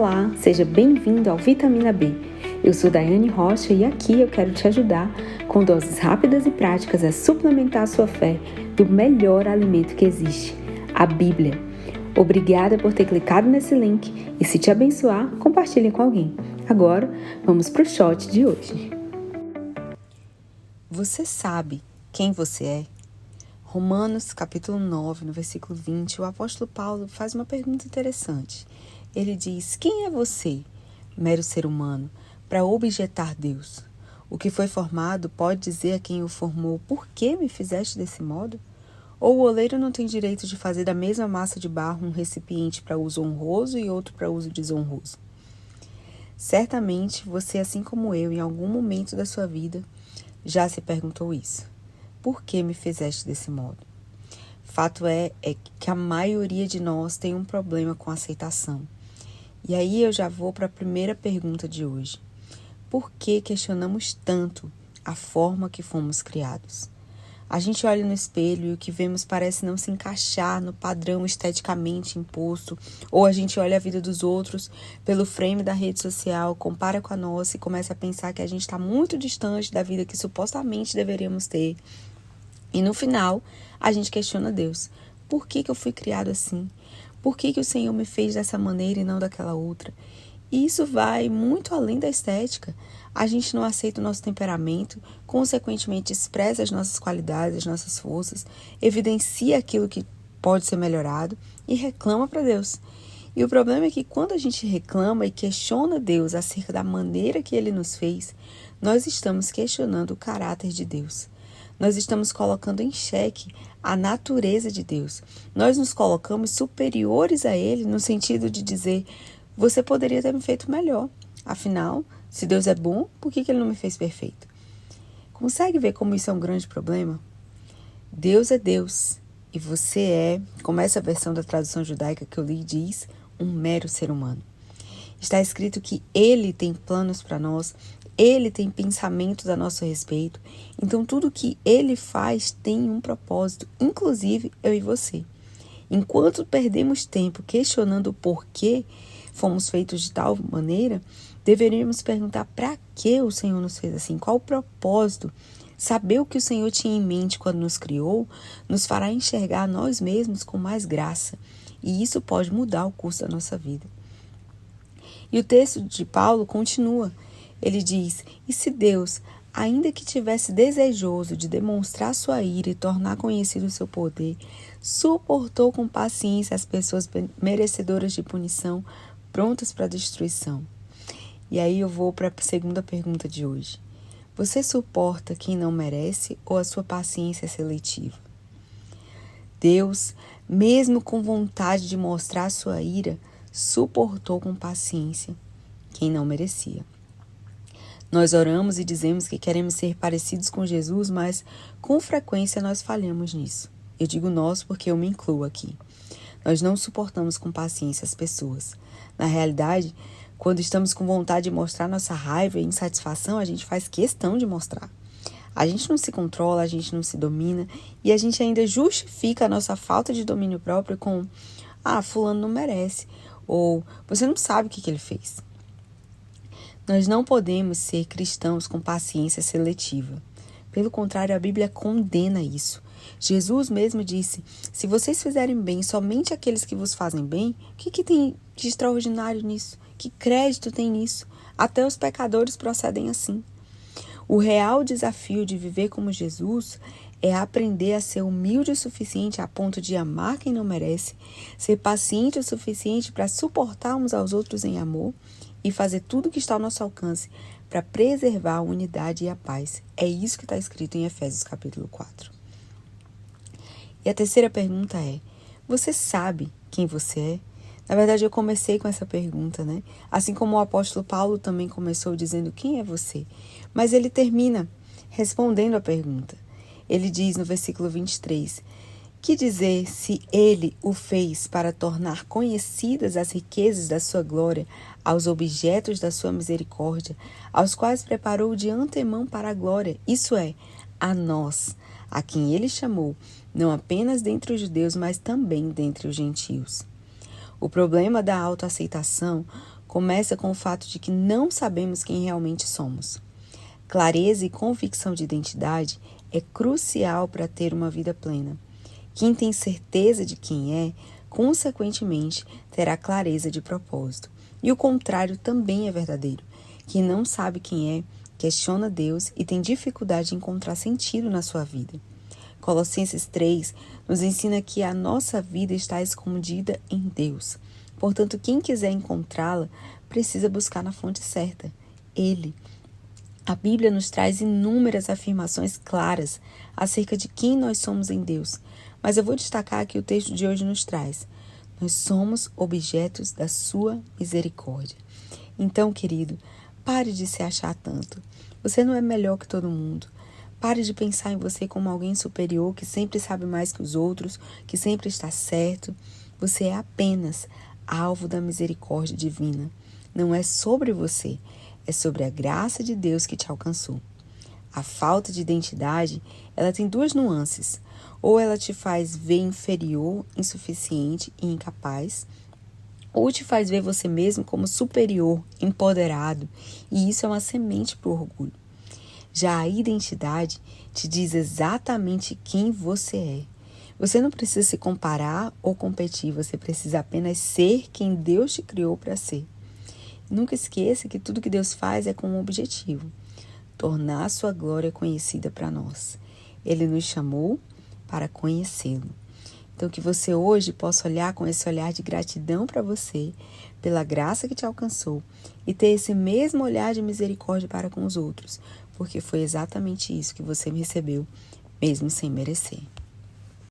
Olá, seja bem-vindo ao Vitamina B. Eu sou Daiane Rocha e aqui eu quero te ajudar com doses rápidas e práticas a suplementar a sua fé do melhor alimento que existe, a Bíblia. Obrigada por ter clicado nesse link e se te abençoar, compartilhe com alguém. Agora, vamos para o shot de hoje. Você sabe quem você é? Romanos capítulo 9, no versículo 20, o apóstolo Paulo faz uma pergunta interessante. Ele diz: quem é você, mero ser humano, para objetar Deus? O que foi formado pode dizer a quem o formou: por que me fizeste desse modo? Ou o oleiro não tem direito de fazer da mesma massa de barro um recipiente para uso honroso e outro para uso desonroso? Certamente você, assim como eu, em algum momento da sua vida, já se perguntou isso. Por que me fizeste desse modo? Fato é que a maioria de nós tem um problema com aceitação. E aí eu já vou para a primeira pergunta de hoje. Por que questionamos tanto a forma que fomos criados? A gente olha no espelho e o que vemos parece não se encaixar no padrão esteticamente imposto, ou a gente olha a vida dos outros pelo frame da rede social, compara com a nossa e começa a pensar que a gente está muito distante da vida que supostamente deveríamos ter. E no final, a gente questiona Deus. Por que eu fui criado assim? Por que o Senhor me fez dessa maneira e não daquela outra? E isso vai muito além da estética. A gente não aceita o nosso temperamento, consequentemente expressa as nossas qualidades, as nossas forças, evidencia aquilo que pode ser melhorado e reclama para Deus. E o problema é que quando a gente reclama e questiona Deus acerca da maneira que Ele nos fez, nós estamos questionando o caráter de Deus. Nós estamos colocando em xeque a natureza de Deus. Nós nos colocamos superiores a Ele no sentido de dizer: você poderia ter me feito melhor. Afinal, se Deus é bom, por que Ele não me fez perfeito? Consegue ver como isso é um grande problema? Deus é Deus e você é, como essa versão da tradução judaica que eu li diz, um mero ser humano. Está escrito que Ele tem planos para nós, Ele tem pensamentos a nosso respeito. Então tudo que Ele faz tem um propósito, inclusive eu e você. Enquanto perdemos tempo questionando o porquê fomos feitos de tal maneira, deveríamos perguntar para que o Senhor nos fez assim, qual o propósito. Saber o que o Senhor tinha em mente quando nos criou nos fará enxergar nós mesmos com mais graça. E isso pode mudar o curso da nossa vida. E o texto de Paulo continua. Ele diz: e se Deus, ainda que tivesse desejoso de demonstrar sua ira e tornar conhecido o seu poder, suportou com paciência as pessoas merecedoras de punição, prontas para a destruição? E aí eu vou para a segunda pergunta de hoje. Você suporta quem não merece ou a sua paciência é seletiva? Deus, mesmo com vontade de mostrar sua ira, suportou com paciência quem não merecia. Nós oramos e dizemos que queremos ser parecidos com Jesus, mas com frequência nós falhamos nisso. Eu digo nós porque eu me incluo aqui. Nós não suportamos com paciência as pessoas. Na realidade, quando estamos com vontade de mostrar nossa raiva e insatisfação, a gente faz questão de mostrar. A gente não se controla, a gente não se domina e a gente ainda justifica a nossa falta de domínio próprio com: fulano não merece, ou você não sabe o que ele fez. Nós não podemos ser cristãos com paciência seletiva. Pelo contrário, a Bíblia condena isso. Jesus mesmo disse: se vocês fizerem bem somente àqueles que vos fazem bem, o que tem de extraordinário nisso? Que crédito tem nisso? Até os pecadores procedem assim. O real desafio de viver como Jesus é aprender a ser humilde o suficiente a ponto de amar quem não merece, ser paciente o suficiente para suportar uns aos outros em amor e fazer tudo o que está ao nosso alcance para preservar a unidade e a paz. É isso que está escrito em Efésios capítulo 4. E a terceira pergunta é: você sabe quem você é? Na verdade, eu comecei com essa pergunta, né? Assim como o apóstolo Paulo também começou dizendo: quem é você? Mas ele termina respondendo a pergunta. Ele diz no versículo 23: que dizer se ele o fez para tornar conhecidas as riquezas da sua glória aos objetos da sua misericórdia, aos quais preparou de antemão para a glória, isso é, a nós, a quem ele chamou, não apenas dentre os judeus, mas também dentre os gentios. O problema da autoaceitação começa com o fato de que não sabemos quem realmente somos. Clareza e convicção de identidade é crucial para ter uma vida plena. Quem tem certeza de quem é, consequentemente, terá clareza de propósito. E o contrário também é verdadeiro. Quem não sabe quem é, questiona Deus e tem dificuldade de encontrar sentido na sua vida. Colossenses 3 nos ensina que a nossa vida está escondida em Deus. Portanto, quem quiser encontrá-la, precisa buscar na fonte certa, Ele. A Bíblia nos traz inúmeras afirmações claras acerca de quem nós somos em Deus, mas eu vou destacar aqui o texto de hoje nos traz. Nós somos objetos da sua misericórdia. Então, querido, pare de se achar tanto. Você não é melhor que todo mundo. Pare de pensar em você como alguém superior, que sempre sabe mais que os outros, que sempre está certo. Você é apenas alvo da misericórdia divina. Não é sobre você, é sobre a graça de Deus que te alcançou. A falta de identidade, ela tem duas nuances. Ou ela te faz ver inferior, insuficiente e incapaz, ou te faz ver você mesmo como superior, empoderado, e isso é uma semente para o orgulho. Já a identidade te diz exatamente quem você é. Você não precisa se comparar ou competir, você precisa apenas ser quem Deus te criou para ser. Nunca esqueça que tudo que Deus faz é com um objetivo: tornar a sua glória conhecida para nós. Ele nos chamou para conhecê-lo. Então, que você hoje possa olhar com esse olhar de gratidão para você, pela graça que te alcançou, e ter esse mesmo olhar de misericórdia para com os outros, porque foi exatamente isso que você recebeu, mesmo sem merecer.